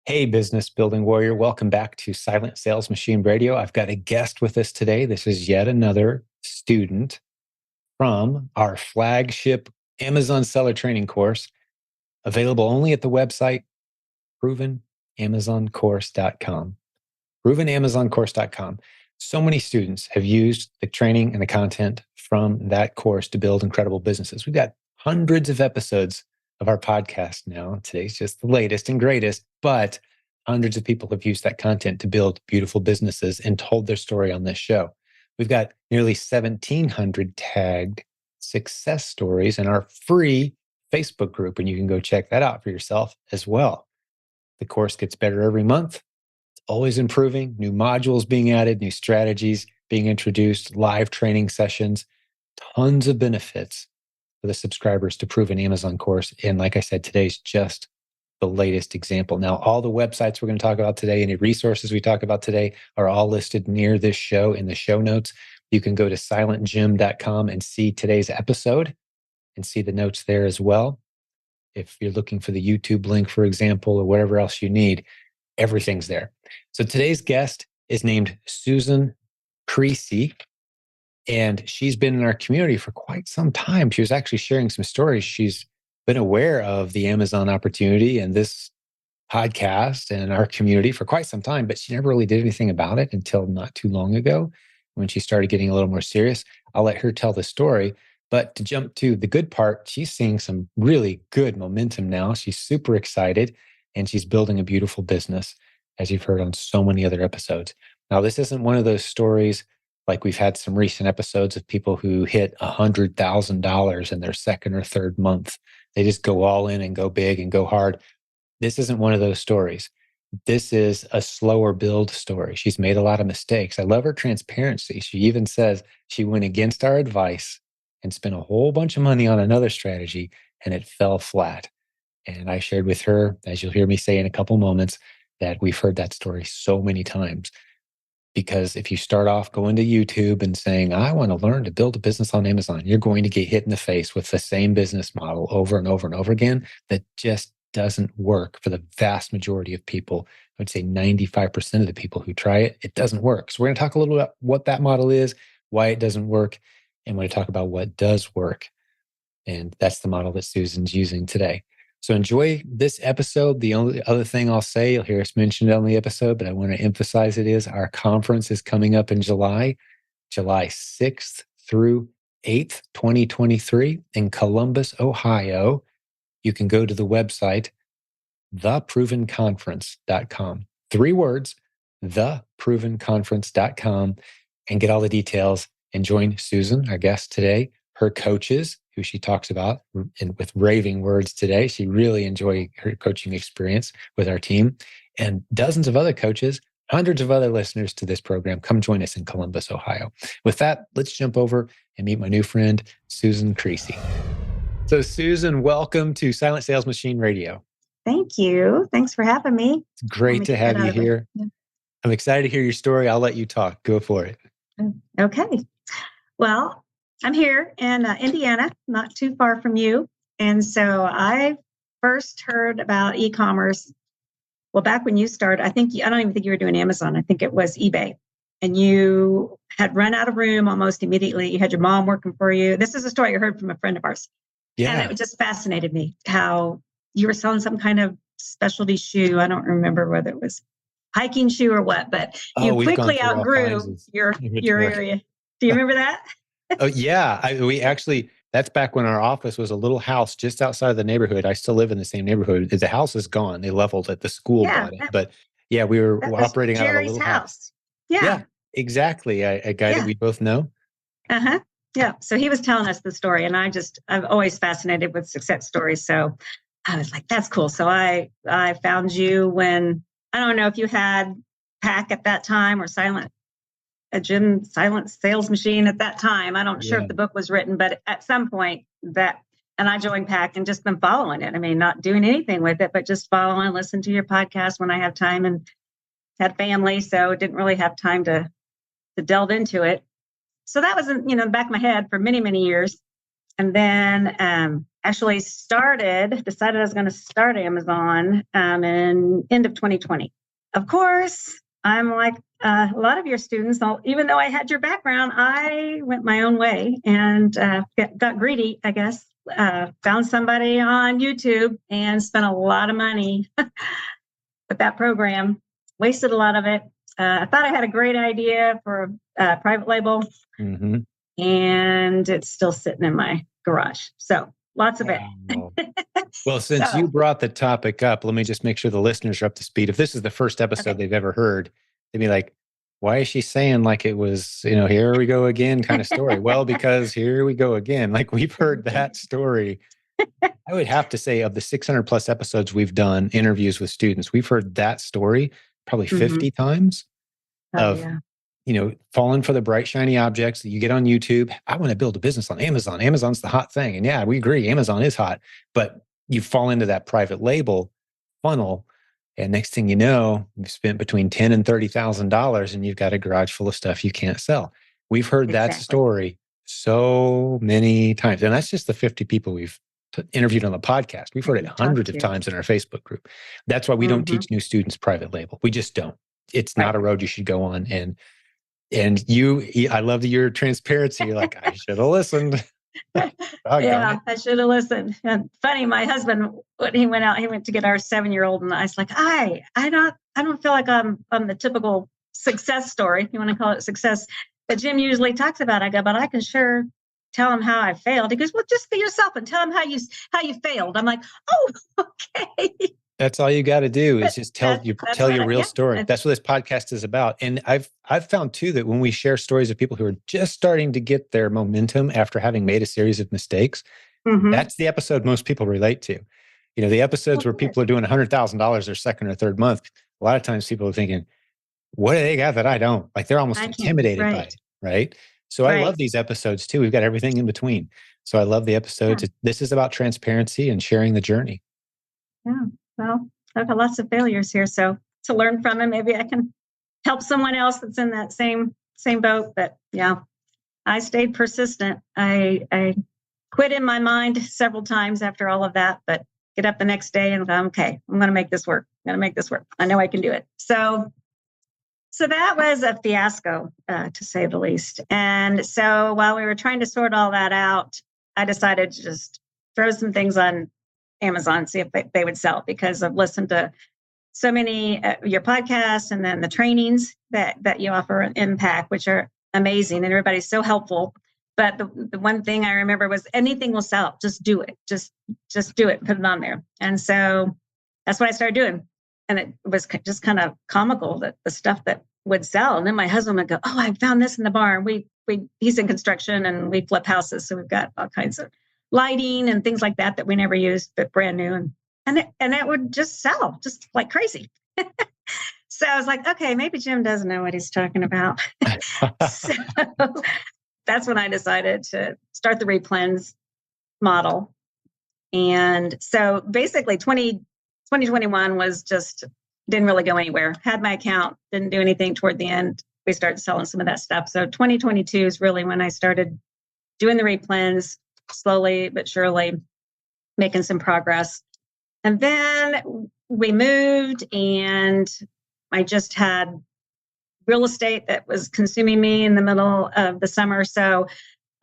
Hey, business building warrior. Welcome back to Silent Sales Machine Radio. I've got a guest with us today. This is yet another student from our flagship Amazon seller training course, available only at the website provenamazoncourse.com. provenamazoncourse.com. So many students have used the training and the content from that course to build incredible businesses. We've got hundreds of episodes of our podcast now. Today's just the latest and greatest, but hundreds of people have used that content to build beautiful businesses and told their story on this show. We've got nearly 1,700 tagged success stories in our free Facebook group, and you can go check that out for yourself as well. The course gets better every month, always improving, new modules being added, new strategies being introduced, live training sessions, tons of benefits for the subscribers to Proven Amazon course. And like I said, today's just the latest example. Now, all the websites we're going to talk about today, any resources we talk about today are all listed near this show in the show notes. You can go to silentjimdotcom and see today's episode and see the notes there as well. If you're looking for the YouTube link, for example, or whatever else you need, everything's there. So today's guest is named Susan Creasy, and she's been in our community for quite some time. She was actually sharing some stories. She's been aware of the Amazon opportunity and this podcast and our community for quite some time, but she never really did anything about it until not too long ago when she started getting a little more serious. I'll let her tell the story. But to jump to the good part, she's seeing some really good momentum now. She's super excited and she's building a beautiful business, as you've heard on so many other episodes. Now, this isn't one of those stories like we've had some recent episodes of people who hit $100,000 in their second or third month. They just go all in and go big and go hard. This isn't one of those stories. This is a slower build story. She's made a lot of mistakes. I love her transparency. She even says she went against our advice and spent a whole bunch of money on another strategy and it fell flat. And I shared with her, as you'll hear me say in a couple moments, that we've heard that story so many times. Because if you start off going to YouTube and saying, I want to learn to build a business on Amazon, you're going to get hit in the face with the same business model over and over and over again that just doesn't work for the vast majority of people. I would say 95% of the people who try it, it doesn't work. So we're going to talk a little about what that model is, why it doesn't work, and we're going to talk about what does work. And that's the model that Susan's using today. So enjoy this episode. The only other thing I'll say, you'll hear us mention it on the episode, but I want to emphasize it is our conference is coming up in July 6th through 8th, 2023 in Columbus, Ohio. You can go to the website, theprovenconference.com. 3 words, theprovenconference.com, and get all the details and join Susan, our guest today, her coaches, who she talks about with raving words today. She really enjoyed her coaching experience with our team, and dozens of other coaches, hundreds of other listeners to this program. Come join us in Columbus, Ohio. With that, let's jump over and meet my new friend, Susan Creasy. So Susan, welcome to Silent Sales Machine Radio. Thank you. Thanks for having me. It's great to have you here. Yeah. I'm excited to hear your story. I'll let you talk. Go for it. Okay. Well, I'm here in Indiana, not too far from you. And so I first heard about e-commerce. Well, back when you started, I don't even think you were doing Amazon. I think it was eBay. And you had run out of room almost immediately. You had your mom working for you. This is a story I heard from a friend of ours. Yeah. And it just fascinated me how you were selling some kind of specialty shoe. I don't remember whether it was hiking shoe or what, but you quickly outgrew your area. Do you remember that? Oh, yeah. That's back when our office was a little house just outside of the neighborhood. I still live in the same neighborhood. The house is gone. They leveled it. The school bought it. But yeah, we were operating out of a little house. Yeah, exactly. A guy that we both know. Uh-huh. Yeah. So he was telling us the story, and I'm always fascinated with success stories. So I was like, that's cool. So I found you when, I don't know if you had PAC at that time or Silent Sales Machine at that time. I don't sure if the book was written, but at some point and I joined PAC and just been following it. I mean, not doing anything with it, but just following, listen to your podcast when I have time, and had family. So didn't really have time to delve into it. So that was in the back of my head for many, many years. And then actually decided I was going to start Amazon in end of 2020. Of course, I'm like a lot of your students, even though I had your background, I went my own way and got greedy, I guess. Found somebody on YouTube and spent a lot of money with that program, wasted a lot of it. I thought I had a great idea for a private label, and it's still sitting in my garage. So lots of it. Well, since you brought the topic up, let me just make sure the listeners are up to speed. If this is the first episode they've ever heard, they'd be like, why is she saying like it was, here we go again kind of story? Well, because here we go again. Like we've heard that story. I would have to say of the 600 plus episodes we've done, interviews with students, we've heard that story probably 50 times of, falling for the bright, shiny objects that you get on YouTube. I want to build a business on Amazon. Amazon's the hot thing. And yeah, we agree. Amazon is hot, but you fall into that private label funnel. And next thing you know, you've spent between $10,000 and $30,000 and you've got a garage full of stuff you can't sell. We've heard that story so many times. And that's just the 50 people we've interviewed on the podcast. We've heard it hundreds of times in our Facebook group. That's why we don't teach new students private label. We just don't. It's not a road you should go on. And I love your transparency. You're like, I should have listened. I should have listened. And funny, my husband, when he went to get our 7-year-old, and I was like, I don't feel like I'm the typical success story. If you want to call it success that Jim usually talks about. I go, but I can sure tell him how I failed. He goes, well, just be yourself and tell him how you failed. I'm like, oh, okay. That's all you got to do is just tell your real story. That's what this podcast is about. And I've found too that when we share stories of people who are just starting to get their momentum after having made a series of mistakes, that's the episode most people relate to. The episodes where people are doing $100,000 their second or third month, a lot of times people are thinking, what do they got that I don't? Like they're almost intimidated by it, right? So I love these episodes too. We've got everything in between. So I love the episodes. Yeah. This is about transparency and sharing the journey. Yeah. Well, I've had lots of failures here. So to learn from them, maybe I can help someone else that's in that same boat. But yeah, I stayed persistent. I quit in my mind several times after all of that, but get up the next day and go, okay, I'm going to make this work. I know I can do it. So that was a fiasco, to say the least. And so while we were trying to sort all that out, I decided to just throw some things on Amazon, see if they would sell, because I've listened to so many your podcasts and then the trainings that you offer in Impact, which are amazing and everybody's so helpful. But the one thing I remember was anything will sell. Just do it. Just do it. Put it on there. And so that's what I started doing. And it was just kind of comical that the stuff that would sell. And then my husband would go, oh, I found this in the barn. He's in construction and we flip houses. So we've got all kinds of lighting and things like that we never used, but brand new. And it would just sell just like crazy. So I was like, okay, maybe Jim doesn't know what he's talking about. So that's when I decided to start the REPLENS model. And so basically 2021 was just, didn't really go anywhere. Had my account, didn't do anything toward the end. We started selling some of that stuff. So 2022 is really when I started doing the REPLENS, slowly but surely making some progress. And then we moved and I just had real estate that was consuming me in the middle of the summer. So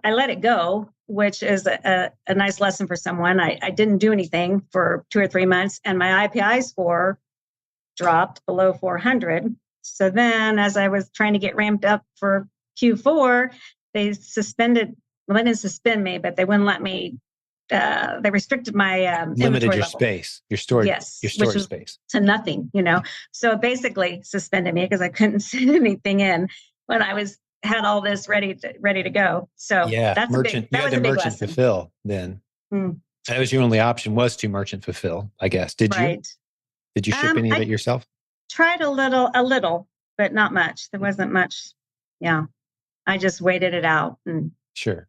I let it go, which is a nice lesson for someone. I didn't do anything for 2 or 3 months and my IPI score dropped below 400. So then as I was trying to get ramped up for Q4, they didn't suspend me, but they wouldn't let me, they restricted my limited your level. Space, your storage, your storage space to nothing, So basically suspended me because I couldn't send anything in when I had all this ready to go. So yeah, that's merchant. You had the merchant lesson. Fulfill then. That was your only option, was to merchant fulfill, I guess. Did you ship any of it yourself? Tried a little, but not much. There wasn't much. Yeah. I just waited it out. And sure.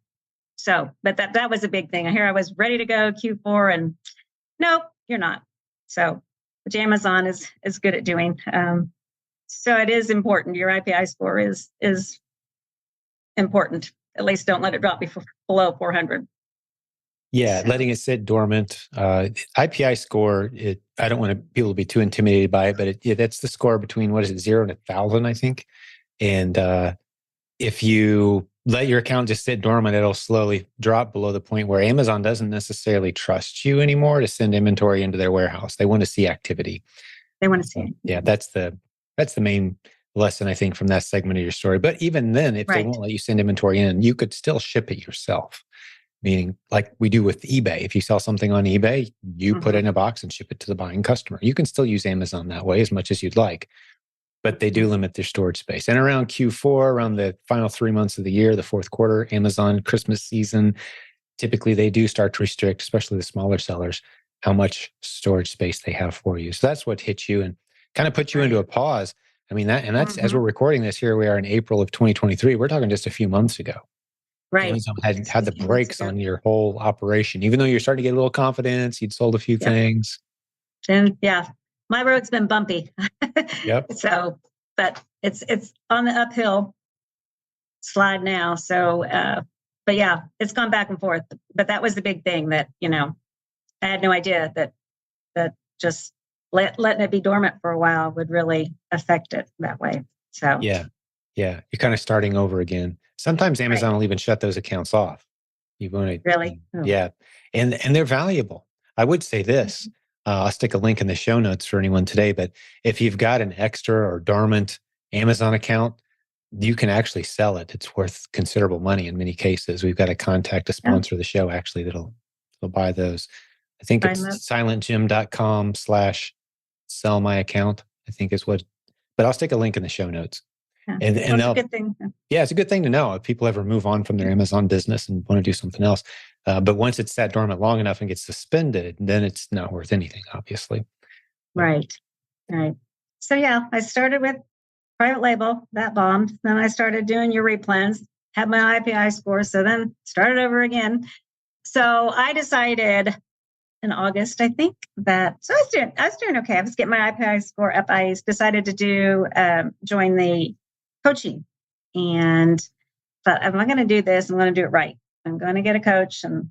So, but that was a big thing. Here I was ready to go Q4 and nope, you're not. So, which Amazon is good at doing. So it is important. Your IPI score is important. At least don't let it drop below 400. Yeah, So letting it sit dormant. IPI score. I don't want people to be too intimidated by it, but that's the score between what is it, 0 and 1,000, I think. And if you let your account just sit dormant, it'll slowly drop below the point where Amazon doesn't necessarily trust you anymore to send inventory into their warehouse. They want to see activity. they want to see So, it. yeah, that's the main lesson I think from that segment of your story. But even then, if they Right. won't let you send inventory in, you could still ship it yourself. Meaning, like we do with eBay. If you sell something on eBay, you put it in a box and ship it to the buying customer. You can still use Amazon that way as much as you'd like, but they do limit their storage space. And around Q4, around the final 3 months of the year, the fourth quarter, Amazon Christmas season, typically they do start to restrict, especially the smaller sellers, how much storage space they have for you. So that's what hits you and kind of puts you into a pause. I mean, that's as we're recording this, here we are in April of 2023. We're talking just a few months ago. Right. Amazon had the Just a few months brakes ago. on your whole operation, even though you're starting to get a little confidence. You'd sold a few Yep. things. And yeah, my road's been bumpy. Yep. So, but it's on the uphill slide now. So, but yeah, it's gone back and forth. But that was the big thing that, I had no idea that just letting it be dormant for a while would really affect it that way. So, Yeah. Yeah. You're kind of starting over again. Sometimes right. Amazon will even shut those accounts off. You want to, Really? Oh. yeah. And they're valuable. I would say this. I'll stick a link in the show notes for anyone today, but if you've got an extra or dormant Amazon account, you can actually sell it. It's worth considerable money in many cases. We've got a contact, a sponsor of the show actually that'll buy those. I think it's silentjimdotcom/sell my account, I think is what, but I'll stick a link in the show notes. Yeah. And That's a good thing. yeah, it's a good thing to know if people ever move on from their Amazon business and want to do something else. But once it's sat dormant long enough and gets suspended, then it's not worth anything, obviously. Right. Right. So yeah, I started with private label, that bombed. Then I started doing your replens, had my IPI score. So then started over again. So I decided in August, I think so I was doing okay. I was getting my IPI score up. I decided to join the coaching and thought, I'm not going to do this. I'm going to do it right. I'm going to get a coach and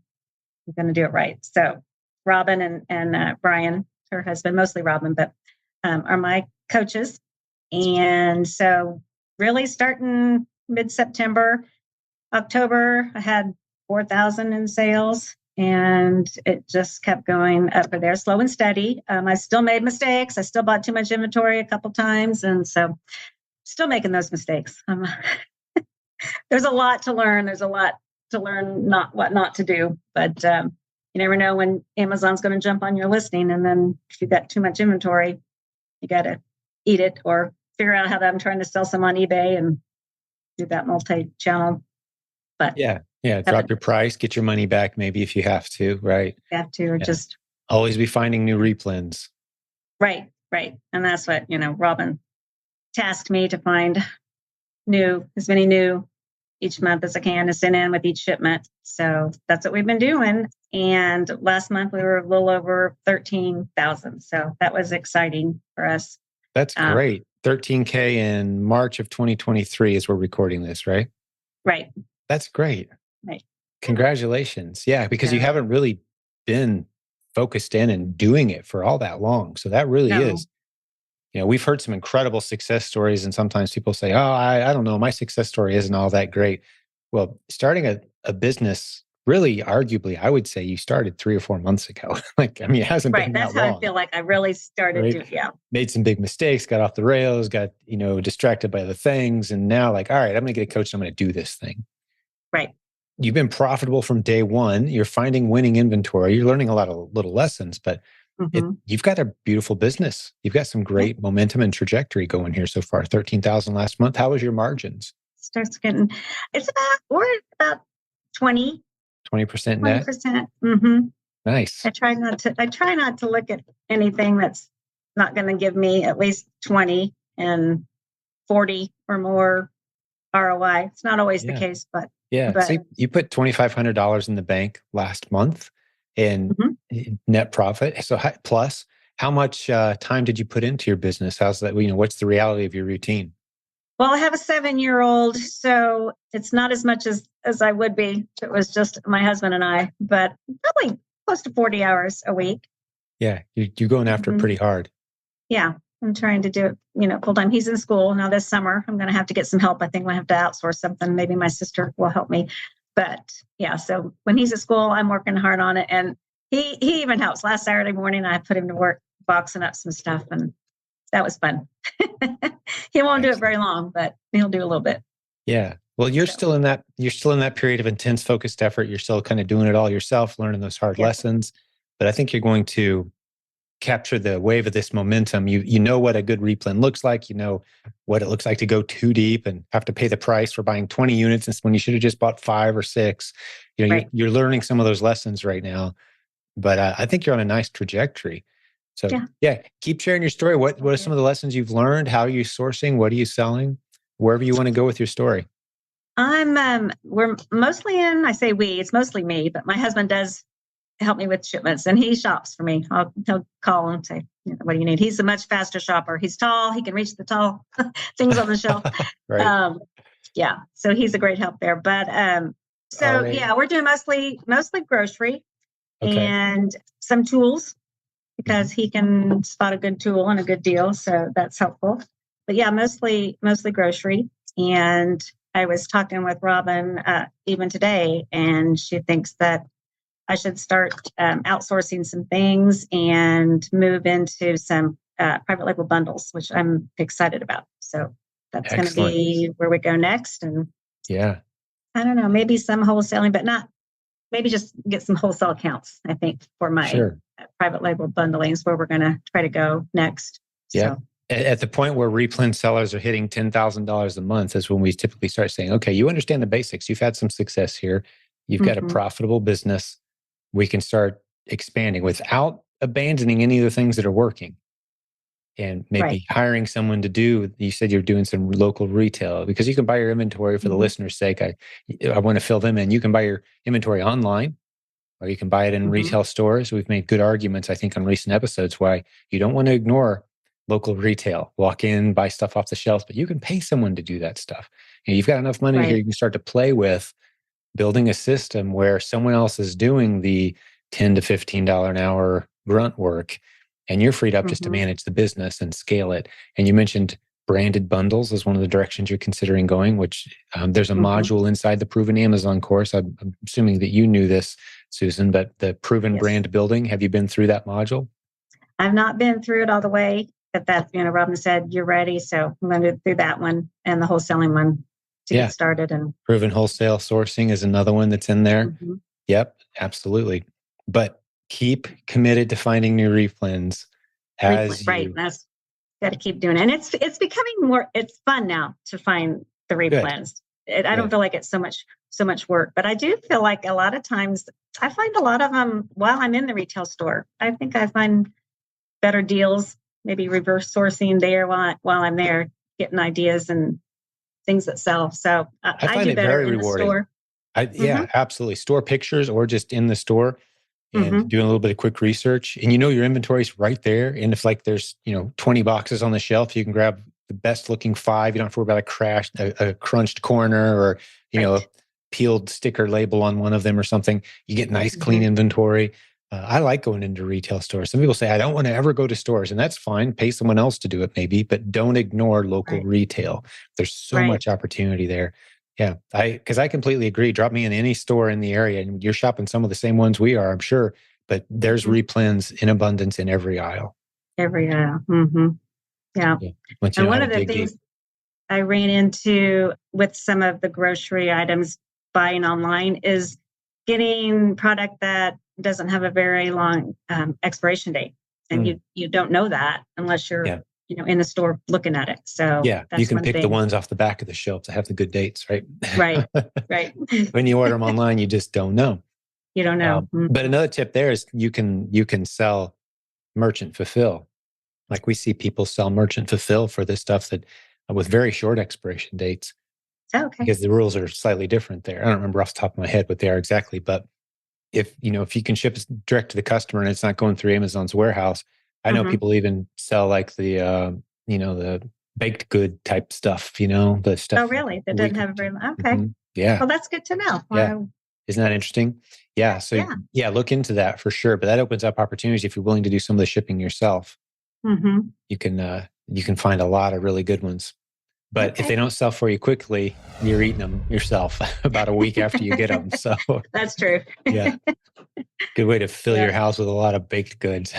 I'm going to do it right. So Robin and Brian, her husband, mostly Robin, but are my coaches. And so really starting mid-September, October, I had 4,000 in sales and it just kept going up there, slow and steady. I still made mistakes. I still bought too much inventory a couple times. And so still making those mistakes. There's a lot to learn. There's a lot to learn what not to do. But you never know when Amazon's going to jump on your listing. And then if you've got too much inventory, you got to eat it or figure out how I'm trying to sell some on eBay and do that multi-channel. But yeah, drop your price, get your money back, maybe if you have to, right? You have to, or just always be finding new replens. Right. And that's what, Robin tasked me to find as many new each month as I can to send in with each shipment. So that's what we've been doing. And last month we were a little over 13,000. So that was exciting for us. That's great. 13K in March of 2023 as we're recording this, right? Right. That's great. Right. Congratulations. Yeah, because you haven't really been focused in and doing it for all that long. So that really is, we've heard some incredible success stories and sometimes people say, oh, I don't know, my success story isn't all that great. Well, starting a business, really arguably, I would say you started 3 or 4 months ago. It hasn't been that long. That's how I feel like I really started to, Made some big mistakes, got off the rails, got, distracted by other things. And now all right, I'm going to get a coach and I'm going to do this thing. Right. You've been profitable from day one. You're finding winning inventory. You're learning a lot of little lessons, but you've got a beautiful business. You've got some great momentum and trajectory going here so far. 13,000 last month. How was your margins? We're about 20% 20% net. 20%. Nice. I try not to look at anything that's not going to give me at least 20 and 40 or more ROI. It's not always the case, but so you put $2,500 in the bank last month in net profit. So plus, how much time did you put into your business? How's that? What's the reality of your routine? Well, I have a 7-year-old, so it's not as much as I would be if it was just my husband and I, but probably close to 40 hours a week. Yeah, you're going after it Mhm. pretty hard. Yeah, I'm trying to do it, full time. He's in school now this summer. I'm going to have to get some help. I think I'm going to have to outsource something. Maybe my sister will help me. But yeah, so when he's at school, I'm working hard on it. And he even helps. Last Saturday morning, I put him to work boxing up some stuff, and that was fun. He won't do it very Excellent. long, but he'll do a little bit. Yeah. Well, you're So, still in that period of intense focused effort. You're still kind of doing it all yourself, learning those hard yeah, lessons. But I think you're going to capture the wave of this momentum. You know what a good replen looks like. You know what it looks like to go too deep and have to pay the price for buying 20 units when you should have just bought 5 or 6. right. You're learning some of those lessons right now. But I think you're on a nice trajectory. So Yeah. yeah, keep sharing your story. What are some of the lessons you've learned? How are you sourcing? What are you selling? Wherever you want to go with your story. We're mostly I say we, it's mostly me, but my husband does help me with shipments and he shops for me. He'll call and say, what do you need? He's a much faster shopper. He's tall. He can reach the tall things on the shelf. Right. Um, yeah. So he's a great help there. But so Are yeah, we're doing mostly grocery okay. and some tools Mhm. because he can spot a good tool and a good deal. So that's helpful. But yeah, mostly grocery. And I was talking with Robin even today, and she thinks that I should start outsourcing some things and move into some private label bundles, which I'm excited about. So that's going to Excellent. be where we go next. And Yeah. I don't know, maybe some wholesaling, but not maybe just get some wholesale accounts, I think, for my Sure. private label bundling is where we're going to try to go next. Yeah. So, At the point where replen sellers are hitting $10,000 a month is when we typically start saying, okay, you understand the basics. You've had some success here. You've got a mhm, profitable business. We can start expanding without abandoning any of the things that are working. And right. maybe hiring someone to do, you said you're doing some local retail because you can buy your inventory for the Hmm. listener's sake. I want to fill them in. You can buy your inventory online or you can buy it in Hmm. retail stores. We've made good arguments, I think, on recent episodes why you don't want to ignore local retail. Walk in, buy stuff off the shelves, but you can pay someone to do that stuff. You've got enough money here Right. you can start to play with building a system where someone else is doing the $10 to $15 an hour grunt work and you're freed up just to Hmm. manage the business and scale it. And you mentioned branded bundles as one of the directions you're considering going, which there's a Hmm. module inside the Proven Amazon course. I'm assuming that you knew this, Susan, but the Proven Yes. Brand Building, have you been through that module? I've not been through it all the way, but Robin said you're ready. So I'm going to do that one and the wholesaling one to get Yeah. started. And Proven Wholesale Sourcing is another one that's in there. mhm, Yep, absolutely. But keep committed to finding new replens replay, as right. you That's got to keep doing it. And it's becoming more, it's fun now to find the good, replens. I don't good. feel like it's so much work, but I do feel like a lot of times I find a lot of them while I'm in the retail store. I think I find better deals, maybe reverse sourcing there while I'm there, getting ideas and things that sell. So I I find do it better very in the rewarding. store. Yeah, Hmm. absolutely. Store pictures or just in the store and Hmm. doing a little bit of quick research. And your inventory's right there. And if like there's, 20 boxes on the shelf, you can grab the best looking 5. You don't have to worry about a crunched corner or, a Right. peeled sticker label on one of them or something. You get nice, clean Hmm. inventory. I like going into retail stores. Some people say, I don't want to ever go to stores, and that's fine. Pay someone else to do it, maybe, but don't ignore local Right. retail. There's so Right. much opportunity there. Yeah, because I completely agree. Drop me in any store in the area, and you're shopping some of the same ones we are, I'm sure. But there's Hmm. replens in abundance in every aisle. Every yeah. Yeah, once you And know how one to of the dig deep. things I ran into with some of the grocery items buying online is getting product that doesn't have a very long expiration date, and Mm, you don't know that unless you're yeah, in the store looking at it. So yeah. You that's can one pick the thing. ones off the back of the shelf that have the good dates, right? Right, right. When you order them online, you just don't know. You don't know. But Mhm. another tip there is you can sell merchant fulfill. Like we see people sell merchant fulfill for this stuff that with very short expiration dates Oh, okay. because the rules are slightly different there. I don't remember off the top of my head what they are exactly, but if you can ship it direct to the customer and it's not going through Amazon's warehouse, I know Hmm. people even sell like the baked good type stuff, the stuff. Oh, really? That we doesn't could have do. very much. Okay. Yeah. Well, that's good to know. Yeah. Isn't that interesting? Yeah. So Yeah. yeah, look into that for sure. But that opens up opportunities if you're willing to do some of the shipping yourself. Mm-hmm. You can find a lot of really good ones. But if they Okay. don't sell for you quickly, you're eating them yourself about a week after you get them. So That's true. yeah, good way to fill your Yeah. house with a lot of baked goods.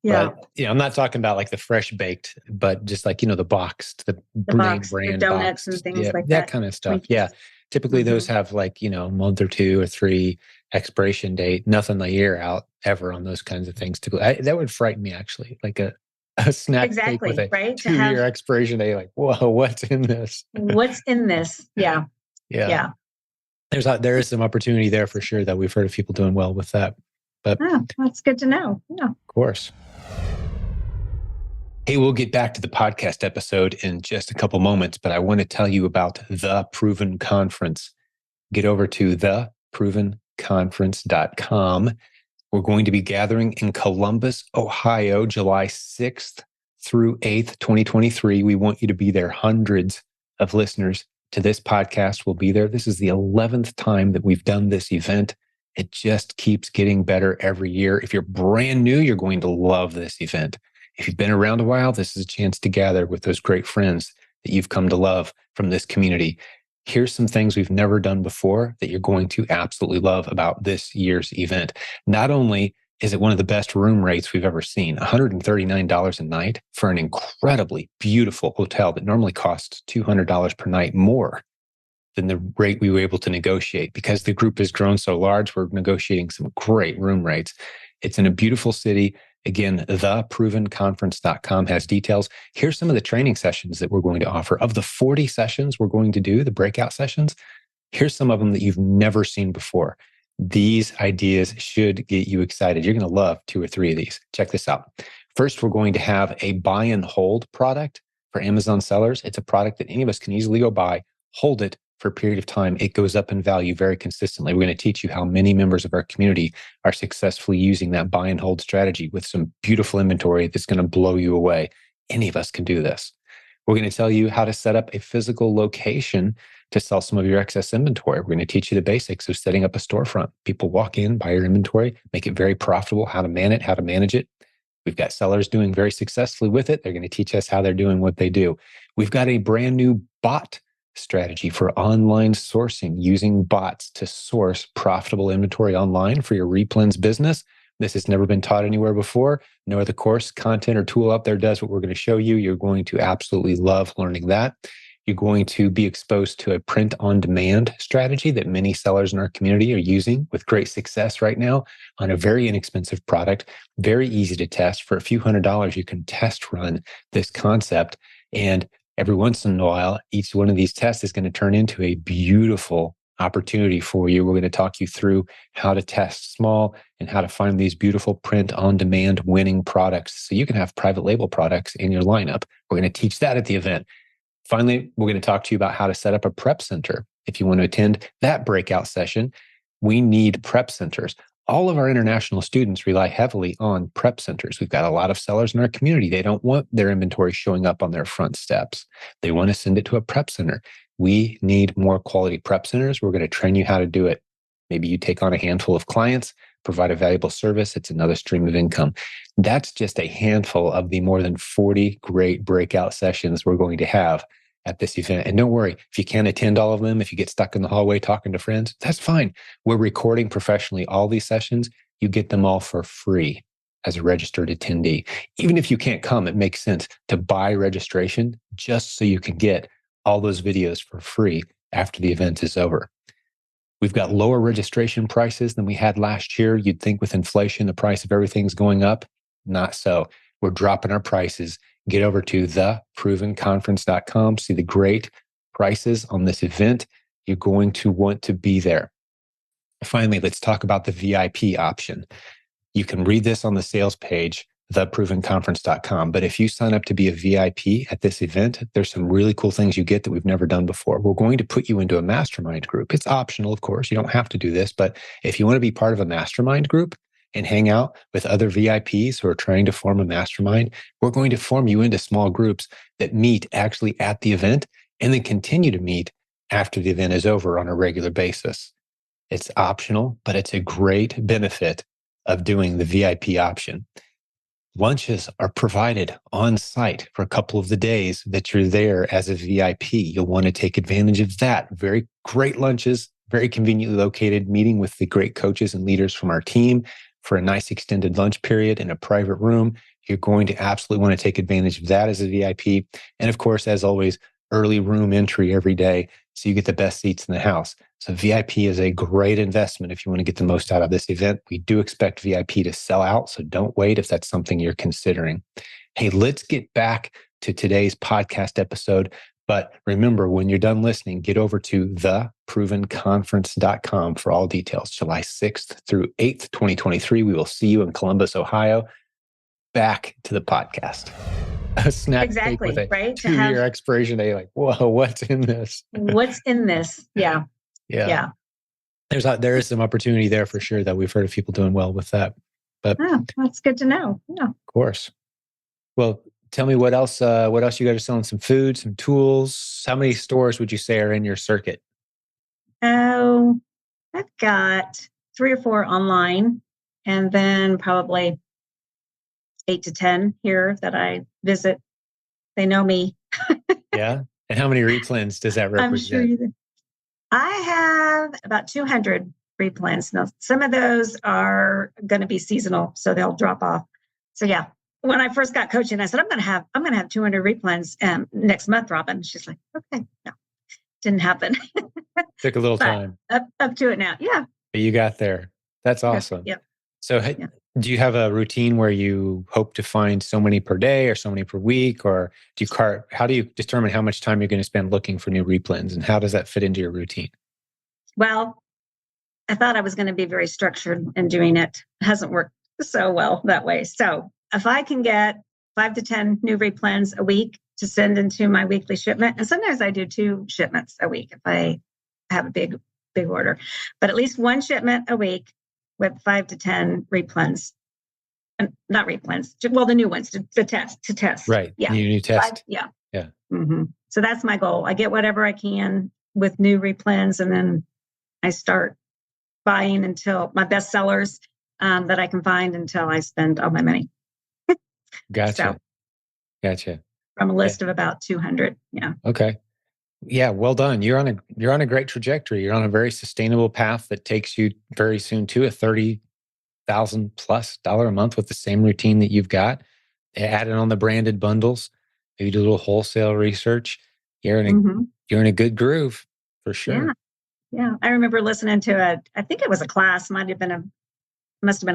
Yeah. But I'm not talking about like the fresh baked, but just like the boxed, the The name box, the brand donuts and boxed, things yeah, like that that. kind of stuff. Yeah, Twinkies. typically those Mm-hmm. have like a month or 2 or 3 expiration date. Nothing a year out ever on those kinds of things. That would frighten me actually. Like a snack cake with Exactly. a Right. To 2-year have expiration date. Like, whoa, what's in this? what's in this. Yeah. Yeah, Yeah. there is some opportunity there for sure that we've heard of people doing well with that. But Oh, that's good to know. Yeah. of course. Hey, we'll get back to the podcast episode in just a couple moments, but I want to tell you about the Proven Conference. Get over to theprovenconference.com. We're going to be gathering in Columbus, Ohio, July 6th through 8th, 2023. We want you to be there. Hundreds of listeners to this podcast will be there. This is the 11th time that we've done this event. It just keeps getting better every year. If you're brand new, you're going to love this event. If you've been around a while, this is a chance to gather with those great friends that you've come to love from this community. Here's some things we've never done before that you're going to absolutely love about this year's event. Not only is it one of the best room rates we've ever seen, $139 a night for an incredibly beautiful hotel that normally costs $200 per night more than the rate we were able to negotiate. Because the group has grown so large, we're negotiating some great room rates. It's in a beautiful city. Again, theprovenconference.com has details. Here's some of the training sessions that we're going to offer. Of the 40 sessions we're going to do, the breakout sessions, here's some of them that you've never seen before. These ideas should get you excited. You're going to love 2 or 3 of these. Check this out. First, we're going to have a buy and hold product for Amazon sellers. It's a product that any of us can easily go buy, hold it for a period of time. It goes up in value very consistently. We're going to teach you how many members of our community are successfully using that buy and hold strategy with some beautiful inventory that's going to blow you away. Any of us can do this. We're going to tell you how to set up a physical location to sell some of your excess inventory. We're going to teach you the basics of setting up a storefront. People walk in, buy your inventory, make it very profitable, how to manage it. We've got sellers doing very successfully with it. They're going to teach us how they're doing what they do. We've got a brand new bot strategy for online sourcing, using bots to source profitable inventory online for your REPLENS business. This has never been taught anywhere before. No other course, content, or tool out there does what we're going to show you. You're going to absolutely love learning that. You're going to be exposed to a print-on-demand strategy that many sellers in our community are using with great success right now on a very inexpensive product, very easy to test. For a few $100s, you can test run this concept. And every once in a while, each one of these tests is going to turn into a beautiful opportunity for you. We're going to talk you through how to test small and how to find these beautiful print-on-demand winning products so you can have private label products in your lineup. We're going to teach that at the event. Finally, we're going to talk to you about how to set up a prep center. If you want to attend that breakout session, we need prep centers. All of our international students rely heavily on prep centers. We've got a lot of sellers in our community. They don't want their inventory showing up on their front steps. They want to send it to a prep center. We need more quality prep centers. We're going to train you how to do it. Maybe you take on a handful of clients, provide a valuable service. It's another stream of income. That's just a handful of the more than 40 great breakout sessions we're going to have at this event. And don't worry, if you can't attend all of them, if you get stuck in the hallway talking to friends, that's fine. We're recording professionally all these sessions. You get them all for free as a registered attendee. Even if you can't come, it makes sense to buy registration just so you can get all those videos for free after the event is over. We've got lower registration prices than we had last year. You'd think with inflation, the price of everything's going up. Not so. We're dropping our prices. Get over to theprovenconference.com. See the great prices on this event. You're going to want to be there. Finally, let's talk about the VIP option. You can read this on the sales page, theprovenconference.com. But if you sign up to be a VIP at this event, there's some really cool things you get that we've never done before. We're going to put you into a mastermind group. It's optional, of course. You don't have to do this. But if you want to be part of a mastermind group, and hang out with other VIPs who are trying to form a mastermind, we're going to form you into small groups that meet actually at the event and then continue to meet after the event is over on a regular basis. It's optional, but it's a great benefit of doing the VIP option. Lunches are provided on site for a couple of the days that you're there as a VIP. You'll want to take advantage of that. Very great lunches, very conveniently located, meeting with the great coaches and leaders from our team for a nice extended lunch period in a private room. You're going to absolutely want to take advantage of that as a VIP. And of course, as always, early room entry every day, so you get the best seats in the house. So VIP is a great investment if you want to get the most out of this event. We do expect VIP to sell out, so don't wait if that's something you're considering. Hey, let's get back to today's podcast episode. But remember, when you're done listening, get over to theprovenconference.com for all details. July 6th through 8th, 2023. We will see you in Columbus, Ohio. Back to the podcast. A snack cake with a right? 2-year expiration date. Like, whoa, what's in this? What's in this? Yeah. There is some opportunity there for sure that we've heard of people doing well with that. But that's good to know. Yeah. Of course. Well, tell me what else you guys are selling? Some food, some tools. How many stores would you say are in your circuit? Oh, I've got 3 or 4 online, and then probably 8 to 10 here that I visit. They know me. Yeah. And how many replens does that represent? I'm sure I have about 200 replens. Now, some of those are going to be seasonal, so they'll drop off. So yeah, when I first got coaching, I said, I'm going to have 200 replens next month, Robin. She's like, okay, no, didn't happen. Took a little time. Up to it now. Yeah. But you got there. That's awesome. Yep. So do you have a routine where you hope to find so many per day or so many per week, or how do you determine how much time you're going to spend looking for new replens, and how does that fit into your routine? Well, I thought I was going to be very structured in doing it. It hasn't worked so well that way. So if I can get 5 to 10 new replens a week to send into my weekly shipment, and sometimes I do 2 shipments a week if I have a big order, but at least 1 shipment a week with 5 to 10 replens, and not replens. Well, the new ones to test. Right. Yeah. New test. Yeah. Mm-hmm. So that's my goal. I get whatever I can with new replens, and then I start buying until my best sellers that I can find until I spend all my money. Gotcha. From a list of about 200. Yeah. Okay. Yeah, well done. You're on a great trajectory. You're on a very sustainable path that takes you very soon to a $30,000+ a month with the same routine that you've got. Add it on the branded bundles. Maybe do a little wholesale research. You're in a good groove for sure. Yeah. I remember listening to I think it was a class, must have been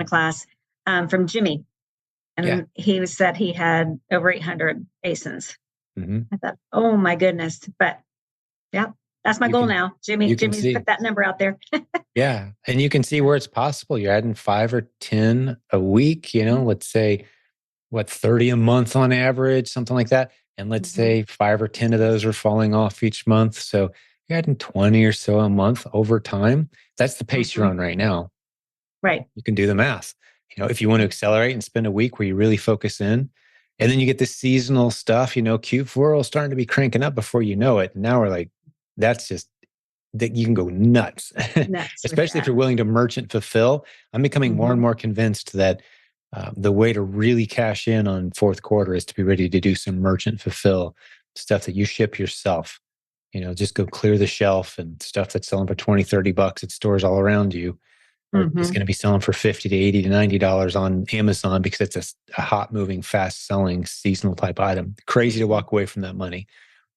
a class from Jimmy, and he said he had over 800 ASINs. Mm-hmm. I thought, oh my goodness, but yeah, that's my goal now. Jimmy's put that number out there. Yeah. And you can see where it's possible. You're adding 5 or 10 a week, let's say 30 a month on average, something like that. And let's say 5 or 10 of those are falling off each month. So you're adding 20 or so a month over time. That's the pace you're on right now. Right. You can do the math. If you want to accelerate and spend a week where you really focus in, and then you get this seasonal stuff, Q4 will starting to be cranking up before you know it. And now we're like, that's just that you can go nuts, especially if you're willing to merchant fulfill. I'm becoming more and more convinced that the way to really cash in on fourth quarter is to be ready to do some merchant fulfill stuff that you ship yourself. Just go clear the shelf, and stuff that's selling for $20-$30 at stores all around you. It's going to be selling for $50 to $80 to $90 on Amazon because it's a hot moving, fast selling seasonal type item. Crazy to walk away from that money.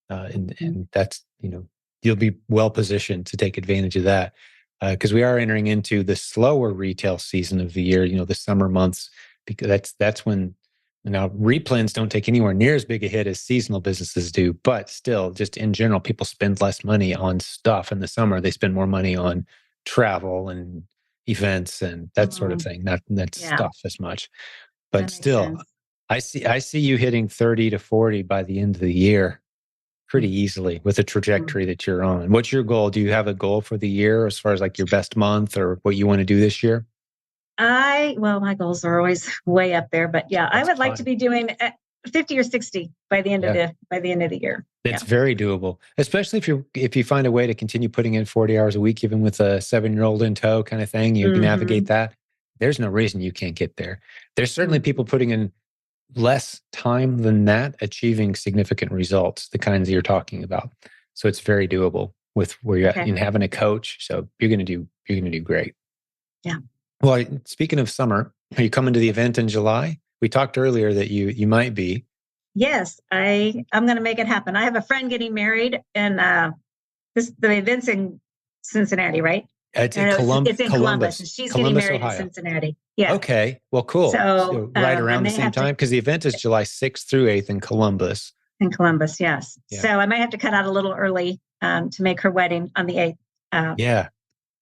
And that's, you'll be well positioned to take advantage of that because we are entering into the slower retail season of the year, the summer months, because that's when now replens don't take anywhere near as big a hit as seasonal businesses do. But still, just in general, people spend less money on stuff in the summer. They spend more money on travel and events and that sort of thing, not stuff as much. But still, I see you hitting 30 to 40 by the end of the year pretty easily with the trajectory that you're on. What's your goal? Do you have a goal for the year as far as like your best month or what you want to do this year? My goals are always way up there, but yeah, I That's would like to fine. be doing 50 or 60 by the end of Yeah. the year. It's Yeah. very doable, especially if you find a way to continue putting in 40 hours a week, even with a 7-year-old in tow kind of thing, you navigate Hmm. that. There's no reason you can't get there. There's certainly people Hmm. putting in less time than that, achieving significant results, the kinds that you're talking about. So it's very doable with where you're at Okay. and having a coach. So you're gonna do great. Yeah. Well, speaking of summer, are you coming to the event in July? We talked earlier that you might be. Yes, I'm going to make it happen. I have a friend getting married, and the event's in Cincinnati, right? It's in No, it's in Columbus, and she's getting Columbus, married in Ohio. Cincinnati. Yeah. Okay, well, cool. So So right I around the may same have to time, because the event is July 6th through 8th in Columbus. in Columbus, yes. Yeah, So I might have to cut out a little early to make her wedding on the 8th yeah,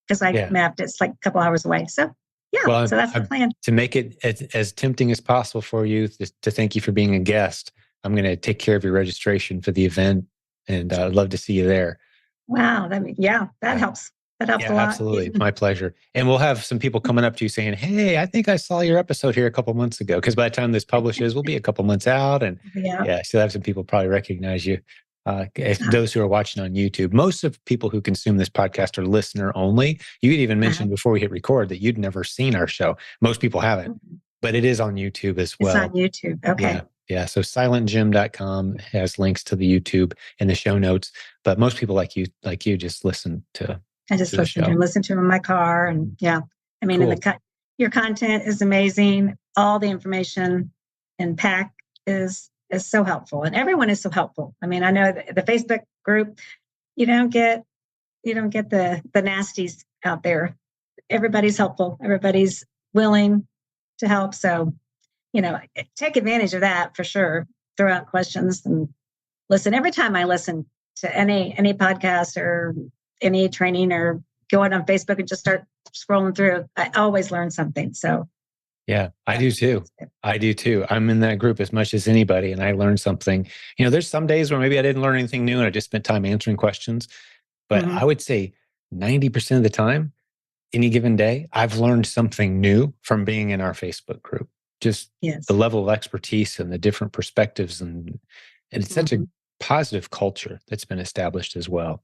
because I yeah. mapped it's like a couple hours away. So yeah, Well, so that's the plan. to make it as tempting as possible for you, to thank you for being a guest, I'm going to take care of your registration for the event, and I'd love to see you there. Wow, that Yeah. helps. That helps Yeah, a lot. absolutely. It's my pleasure. And we'll have some people coming up to you saying, "Hey, I think I saw your episode here a couple months ago." Because by the time this publishes, we'll be a couple months out, and Yeah. yeah, so have some people probably recognize you. If Uh, those who are watching on YouTube, most of people who consume this podcast are listener only. You had even uh, mentioned before we hit record that you'd never seen our show. Most people haven't, but it is on YouTube as it's on well. YouTube. Yeah. Okay. Yeah. So silentjimdotcom has links to the YouTube in the show notes. But most people like you just listen to I just the show. listen to him in my car, and yeah, I mean, Cool. your content is amazing. All the information and pack is so helpful, and everyone is so helpful. I mean, I know the Facebook group, you don't get the nasties out there. Everybody's helpful. Everybody's willing to help. So take advantage of that for sure. Throw out questions and listen. Every time I listen to any podcast or any training or go out on Facebook and just start scrolling through, I always learn something. So Yeah, I do too. I do too. I'm in that group as much as anybody, and I learned something. There's some days where maybe I didn't learn anything new and I just spent time answering questions. But Mhm. I would say 90% of the time, any given day, I've learned something new from being in our Facebook group. Just the Yes. level of expertise and the different perspectives, and it's such a Mhm. positive culture that's been established as well.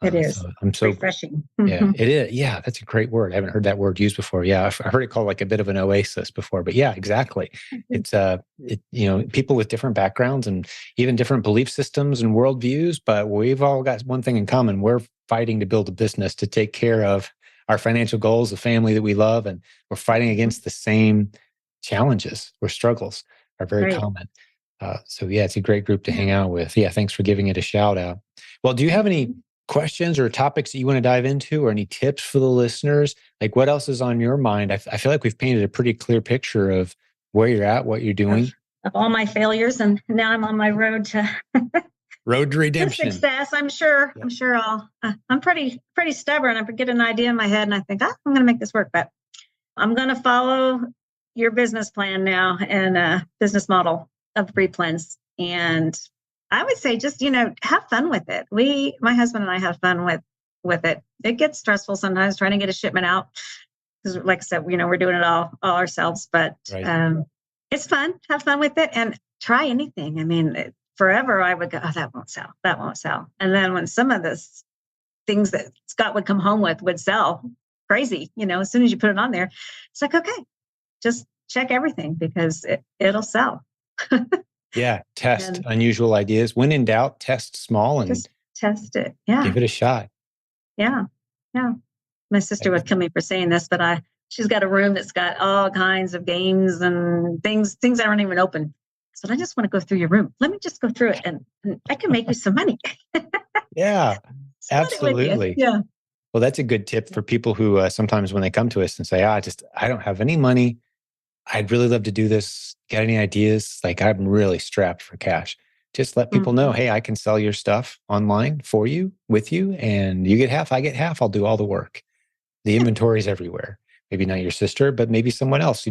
It is So I'm so refreshing. Yeah, Mhm. it is. Yeah, that's a great word. I haven't heard that word used before. Yeah, I've heard it called like a bit of an oasis before, but yeah, exactly. It's people with different backgrounds and even different belief systems and worldviews, but we've all got one thing in common. We're fighting to build a business to take care of our financial goals, the family that we love, and we're fighting Mhm. against the same challenges or struggles are very Great. common. So yeah, it's a great group to Yeah. hang out with. Yeah, thanks for giving it a shout out. Well, do you have any Mhm. questions or topics that you want to dive into or any tips for the listeners? Like what else is on your mind? I feel like we've painted a pretty clear picture of where you're at, what you're doing. Of all my failures, and now I'm on my road to Road to to redemption. success. I'm sure. Yeah. I'm sure I'm pretty stubborn. I get an idea in my head, and I think, I'm going to make this work. But I'm going to follow your business plan now and business model of REPLENS. And I would say just have fun with it. My husband and I have fun with it. It gets stressful sometimes trying to get a shipment out because, like I said, we're doing it all ourselves. But Right. it's fun. Have fun with it and try anything. I mean, forever I would go, oh, that won't sell. That won't sell. And then when some of the things that Scott would come home with would sell, crazy, as soon as you put it on there, it's like, okay, just check everything because it'll sell. Yeah. Test And unusual ideas. When in doubt, test small and just test it. Yeah. give it a shot. Yeah. Yeah. My sister would kill me for saying this, but she's got a room that's got all kinds of games and things that aren't even open. So I just want to go through your room. Let me just go through it and I can make you some money. Yeah, Split it with you. absolutely. Yeah. Well, that's a good tip for people who sometimes when they come to us and say, I don't have any money. I'd really love to do this. Got any ideas? Like I'm really strapped for cash. Just let people know, Mhm. hey, I can sell your stuff online for you, with you, and you get half, I get half. I'll do all the work. The inventory is everywhere. Maybe not your sister, but maybe someone else.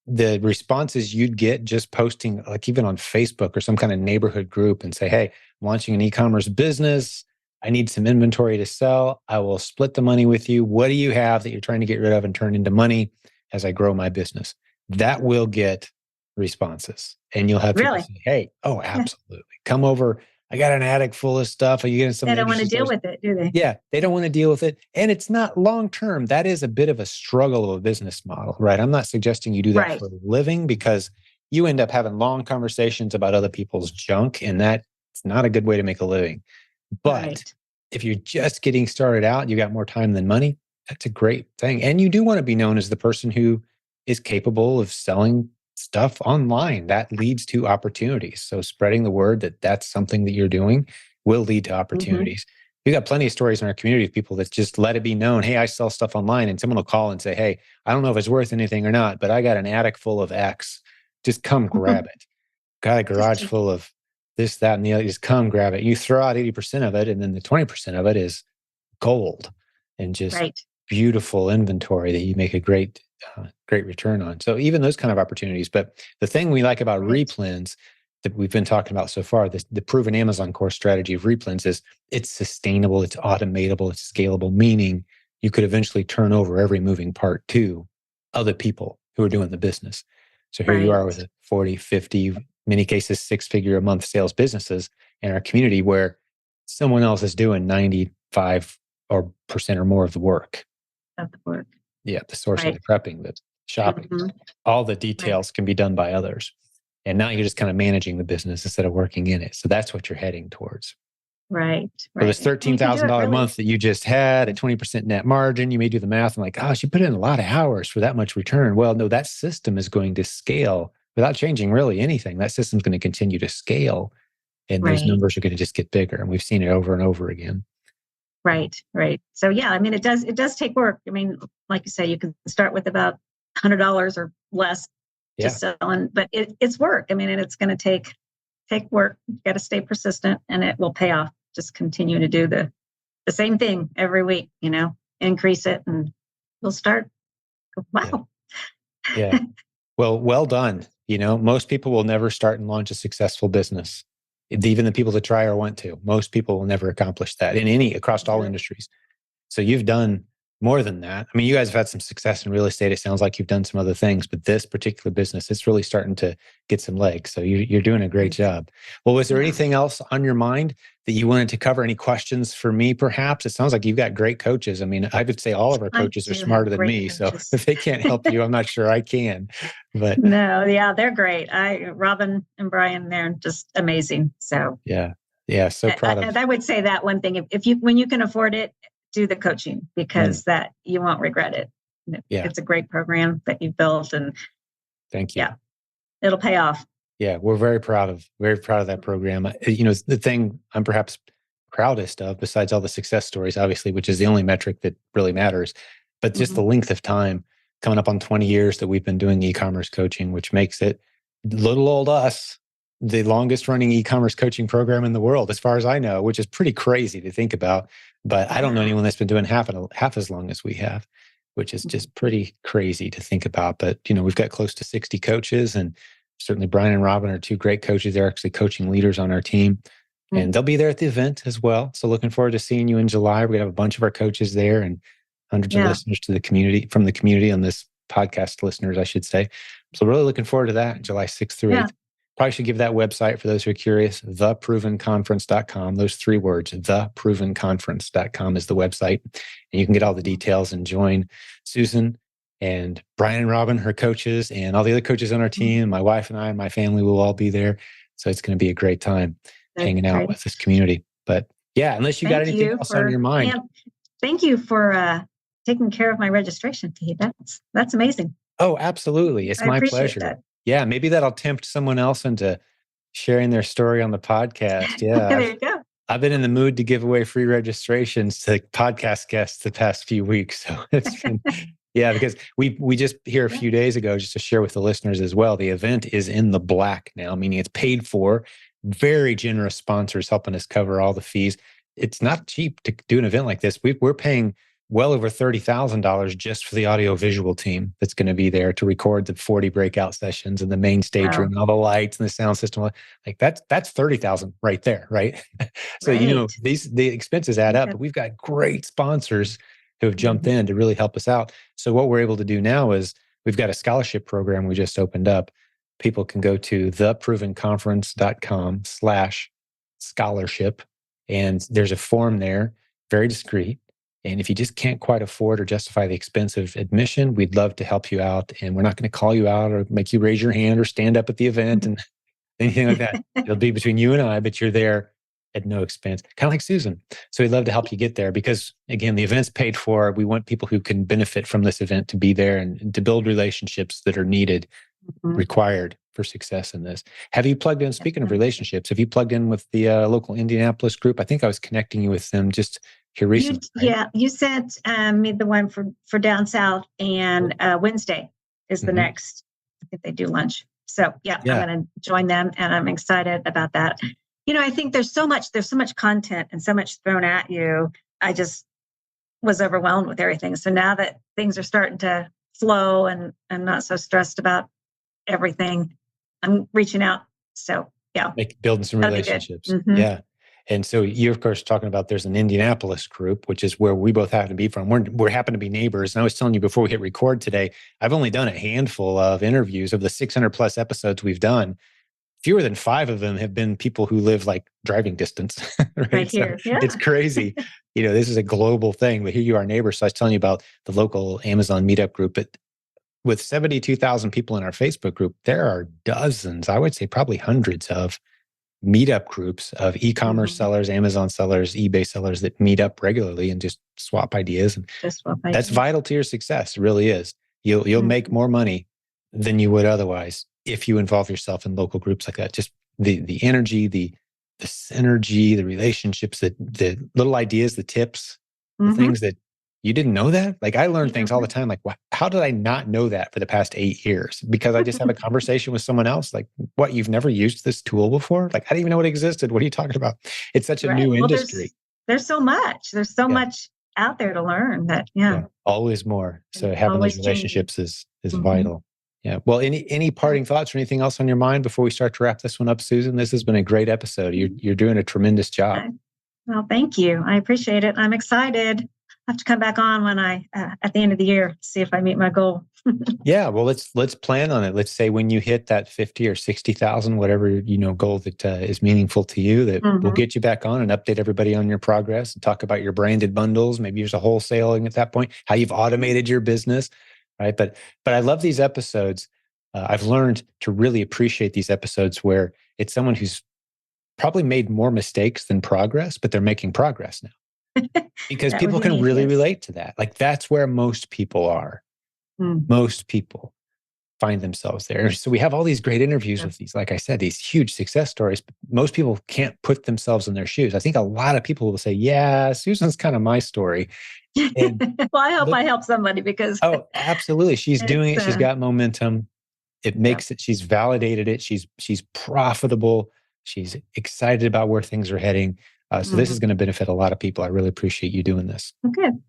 The responses you'd get just posting, like even on Facebook or some kind of neighborhood group and say, hey, I'm launching an e-commerce business. I need some inventory to sell. I will split the money with you. What do you have that you're trying to get rid of and turn into money? as I grow my business. That will get responses. And you'll have people Really? say, hey, oh, Yeah. absolutely. Come over. I got an attic full of stuff. Are you getting some They don't want to interesting deal stories? with it, do they? Yeah, they don't want to deal with it. And it's not long term. That is a bit of a struggle of a business model, right? I'm not suggesting you do that Right. for a living, because you end up having long conversations about other people's junk, and that's not a good way to make a living. But Right. if you're just getting started out, you got more time than money, that's a great thing. And you do want to be known as the person who is capable of selling stuff online. That leads to opportunities. So spreading the word that that's something that you're doing will lead to Mm-hmm. opportunities. We've got plenty of stories in our community of people that just let it be known, hey, I sell stuff online, and someone will call and say, hey, I don't know if it's worth anything or not, but I got an attic full of X. Just come grab it. Got a garage Just full of this, that, and the other. Just come grab it. You throw out 80% of it, and then the 20% of it is gold and just right. beautiful inventory that you make a great return on. So even those kind of opportunities. But the thing we like about Right. REPLENS that we've been talking about so far, the proven Amazon course strategy of REPLENS, is it's sustainable, it's automatable, it's scalable, meaning you could eventually turn over every moving part to other people who are doing the business. So here you Right. are with a 40, 50, many cases, 6-figure a month sales businesses in our community where someone else is doing 95% or more of the work. Of the work. Yeah, the sourcing, Right. the prepping, the shopping, Mhm. all the details can be done by others. And now you're just kind of managing the business instead of working in it. So that's what you're heading towards. Right. So this Right. And you can do it $13,000 really. month that you just had at 20% net margin, you may do the math and like, oh, she put in a lot of hours for that much return. Well, no, that system is going to scale without changing really anything. That system's going to continue to scale, and those Right. numbers are going to just get bigger. And we've seen it over and over again. Right. Right. So yeah, I mean, it does take work. I mean, like you say, you can start with about $100 or less Yeah. to sell, but it's work. I mean, and it's going to take work. You got to stay persistent, and it will pay off. Just continue to do the same thing every week. Increase it, and we'll start. Wow. Yeah. Well done. Most people will never start and launch a successful business. Even the people that try or want to, most people will never accomplish that across all industries. So you've done more than that. I mean, you guys have had some success in real estate. It sounds like you've done some other things, but this particular business, it's really starting to get some legs. So you're doing a great job. Well, was there anything else on your mind that you wanted to cover? Any questions for me, perhaps? It sounds like you've got great coaches. I mean, I would say all of our coaches are smarter than me. So if they can't help you, I'm not sure I can. But no, yeah, they're great. Robin and Brian, they're just amazing. So yeah, so proud of. I would say that one thing, when you can afford it, do the coaching, because that you won't regret it. Yeah. It's a great program that you've built, and thank you. Yeah, it'll pay off. Yeah, we're very proud of that program. The thing I'm perhaps proudest of, besides all the success stories, obviously, which is the only metric that really matters, but just the length of time, coming up on 20 years that we've been doing e-commerce coaching, which makes it little old us the longest running e-commerce coaching program in the world, as far as I know, which is pretty crazy to think about. But I don't know anyone that's been doing half as long as we have, which is just pretty crazy to think about. But we've got close to 60 coaches, and certainly Brian and Robin are two great coaches. They're actually coaching leaders on our team, and they'll be there at the event as well. So looking forward to seeing you in July. We're going to have a bunch of our coaches there, and hundreds of listeners from the community on this podcast, listeners, I should say. So really looking forward to that, July 6th through 8th. Probably should give that website for those who are curious, theprovenconference.com. Those 3 words, theprovenconference.com is the website. And you can get all the details and join Susan and Brian and Robin, her coaches, and all the other coaches on our team. My wife and I and my family will all be there. So it's going to be a great time hanging out with this community. But yeah, unless you got anything else on your mind. Thank you for taking care of my registration fee. That's amazing. Oh, absolutely. It's my pleasure. That. Yeah, maybe that'll tempt someone else into sharing their story on the podcast. Yeah. There you go. I've been in the mood to give away free registrations to podcast guests the past few weeks. So it's been, because we just here a few days ago, just to share with the listeners as well, the event is in the black now, meaning it's paid for. Very generous sponsors helping us cover all the fees. It's not cheap to do an event like this. We're paying well over $30,000 just for the audio visual team that's going to be there to record the 40 breakout sessions and the main stage room and all the lights and the sound system. Like that's 30,000 right there, right? So the expenses add up, but we've got great sponsors who have jumped in to really help us out. So what we're able to do now is we've got a scholarship program we just opened up. People can go to theprovenconference.com/scholarship. And there's a form there, very discreet. And if you just can't quite afford or justify the expense of admission, we'd love to help you out. And we're not going to call you out or make you raise your hand or stand up at the event and anything like that. It'll be between you and I, but you're there at no expense, kind of like Susan. So we'd love to help you get there because, again, the event's paid for. We want people who can benefit from this event to be there and to build relationships that are needed, required for success in this. Have you plugged in, speaking of relationships, have you plugged in with the local Indianapolis group? I think I was connecting you with them just here recently. Yeah, you sent me the one for down south, and Wednesday is the next. I think they do lunch. So yeah, I'm going to join them, and I'm excited about that. I think there's so much content and so much thrown at you. I just was overwhelmed with everything. So now that things are starting to flow and I'm not so stressed about everything, I'm reaching out. So yeah, building some relationships. Yeah. And so you're, of course, talking about there's an Indianapolis group, which is where we both happen to be from. We happen to be neighbors. And I was telling you before we hit record today, I've only done a handful of interviews of the 600 plus episodes we've done. Fewer than 5 of them have been people who live like driving distance. Right here. So it's crazy. This is a global thing, but here you are neighbors. So I was telling you about the local Amazon meetup group, but with 72,000 people in our Facebook group, there are dozens, I would say probably hundreds of meetup groups of e-commerce sellers, Amazon sellers, eBay sellers that meet up regularly and just swap ideas. And that's vital to your success. It really is. You'll make more money than you would otherwise if you involve yourself in local groups like that. Just the energy, the synergy, the relationships, the little ideas, the tips, the things that you didn't know that. Like I learn things all the time. Like, how did I not know that for the past 8 years? Because I just have a conversation with someone else. Like, what, you've never used this tool before? Like, I didn't even know it existed. What are you talking about? It's such a new industry. There's so much. There's so much out there to learn that, always more. So having those relationships is vital. Yeah. Well, any parting thoughts or anything else on your mind before we start to wrap this one up, Susan? This has been a great episode. You're doing a tremendous job. Well, thank you. I appreciate it. I'm excited. I have to come back on when at the end of the year, see if I meet my goal. Yeah. Well, let's plan on it. Let's say when you hit that 50 or 60,000, whatever, goal that is meaningful to you, that we'll get you back on and update everybody on your progress and talk about your branded bundles. Maybe there's a wholesaling at that point, how you've automated your business. Right. But I love these episodes. I've learned to really appreciate these episodes where it's someone who's probably made more mistakes than progress, but they're making progress now. Because people can really relate to that. Like that's where most people are. Most people find themselves there. So we have all these great interviews with these, like I said, these huge success stories. But most people can't put themselves in their shoes. I think a lot of people will say, yeah, Susan's kind of my story. And well, I hope I help somebody because absolutely. She's doing it. She's got momentum. It makes it, she's validated it. She's profitable. She's excited about where things are heading. So this is going to benefit a lot of people. I really appreciate you doing this. Good.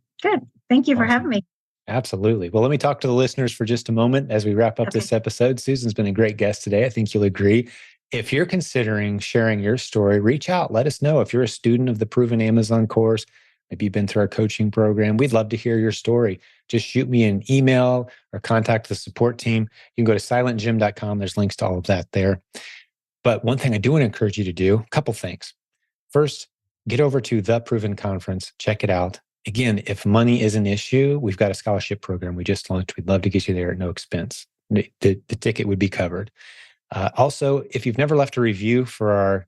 Thank you for having me. Absolutely. Well, let me talk to the listeners for just a moment as we wrap up this episode. Susan's been a great guest today. I think you'll agree. If you're considering sharing your story, reach out. Let us know. If you're a student of the Proven Amazon course, maybe you've been through our coaching program, we'd love to hear your story. Just shoot me an email or contact the support team. You can go to silentjimdotcom. There's links to all of that there. But one thing I do want to encourage you to do, a couple things. First, get over to The Proven Conference. Check it out. Again, if money is an issue, we've got a scholarship program we just launched. We'd love to get you there at no expense. The ticket would be covered. Also, if you've never left a review for our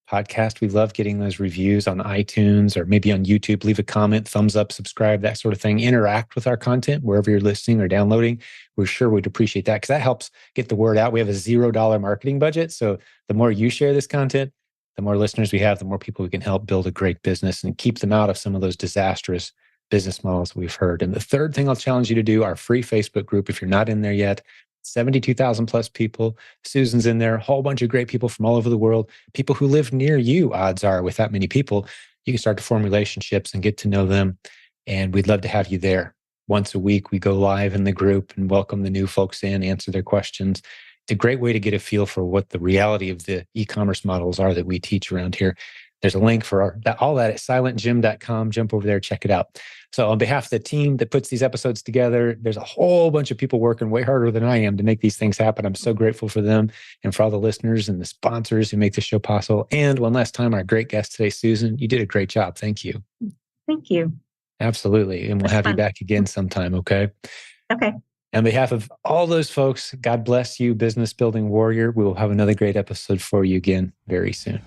podcast, we love getting those reviews on iTunes or maybe on YouTube. Leave a comment, thumbs up, subscribe, that sort of thing. Interact with our content wherever you're listening or downloading. We're sure we'd appreciate that because that helps get the word out. We have a $0 marketing budget. So the more you share this content, the more listeners we have, the more people we can help build a great business and keep them out of some of those disastrous business models we've heard. And the third thing I'll challenge you to do, our free Facebook group, if you're not in there yet, 72,000 plus people. Susan's in there, a whole bunch of great people from all over the world, people who live near you, odds are, with that many people. You can start to form relationships and get to know them. And we'd love to have you there. Once a week, we go live in the group and welcome the new folks in, answer their questions. It's a great way to get a feel for what the reality of the e-commerce models are that we teach around here. There's a link for all that at silentjimdotcom. Jump over there, check it out. So on behalf of the team that puts these episodes together, there's a whole bunch of people working way harder than I am to make these things happen. I'm so grateful for them and for all the listeners and the sponsors who make this show possible. And one last time, our great guest today, Susan, you did a great job. Thank you. Thank you. Absolutely. And we'll have you back again sometime, okay? Okay. On behalf of all those folks, God bless you, business building warrior. We will have another great episode for you again very soon.